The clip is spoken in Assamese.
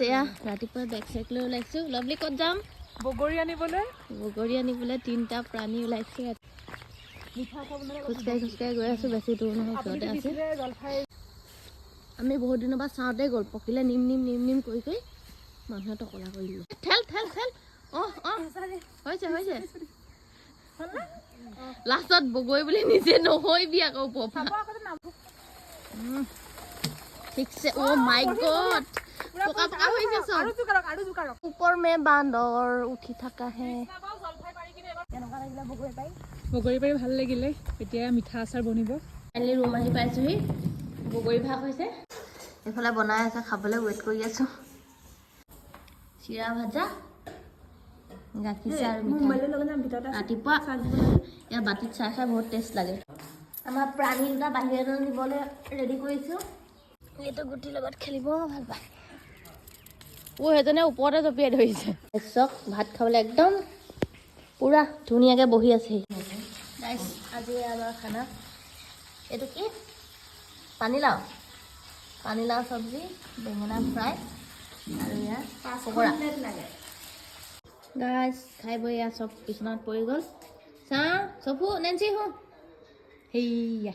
এয়া ৰাতিপুৱা বেগ চেক লৈ ওলাইছোঁ। লাভলি ক'ত যাম? বগৰী আনিবলৈ। বগৰী আনিবলৈ 3টা প্ৰাণী ওলাইছে। খোজকাঢ়ি গৈ আছোঁ, বেছি দূৰ নহয়, ওচৰতে আছে। আমি বহুত দিনৰ পৰা চাওঁতে গ'ল, পকিলে নিম কৰি মানুহে টকলা কৰি দিলে। ঠেল হৈছে লাষ্টত বগৰী বুলি নিজে নহৈবি আকৌ ঠিকছে। অ' মাই গড, পকা হৈছে চব। ऊपर में बांदर उठी থকা হে। বগৰী পাৰি ভাল লাগিলে। এতিয়া মিঠা আচাৰ বনিব। কাইলৈ ৰুম আহি পাইছোহি, বগৰী ভাগ হৈছে। এইফালে বনাই আছে, খাবলৈ ৱেইট কৰি আছো। চিৰা ভাজা, গাখীৰ চাহ আৰু মিঠাই। ৰাতিপুৱা ইয়াৰ বাতিত চাহ খাই বহুত টেষ্ট লাগে। আমাৰ প্ৰাণী দুটা বাহিৰলৈ নিবলৈ ৰেডি কৰিছোঁ। এইটো গুটিৰ লগত খেলিব ভাল পায়। সেইজনে ওপৰতে জঁপিয়াই ধৰিছে। চক ভাত খাবলৈ একদম পুৰা ধুনীয়াকৈ বহি আছে। গাইছ, আজি আমাৰ খানা এইটো কি? পানীলাও চব্জি, বেঙেনা ফ্ৰাই আৰু ইয়াৰ পকৰা। গাইছ, খাই বৈ চব বিচনাত পৰি গ'ল। চাওঁ চফু নেঞ্চি হো সেইয়া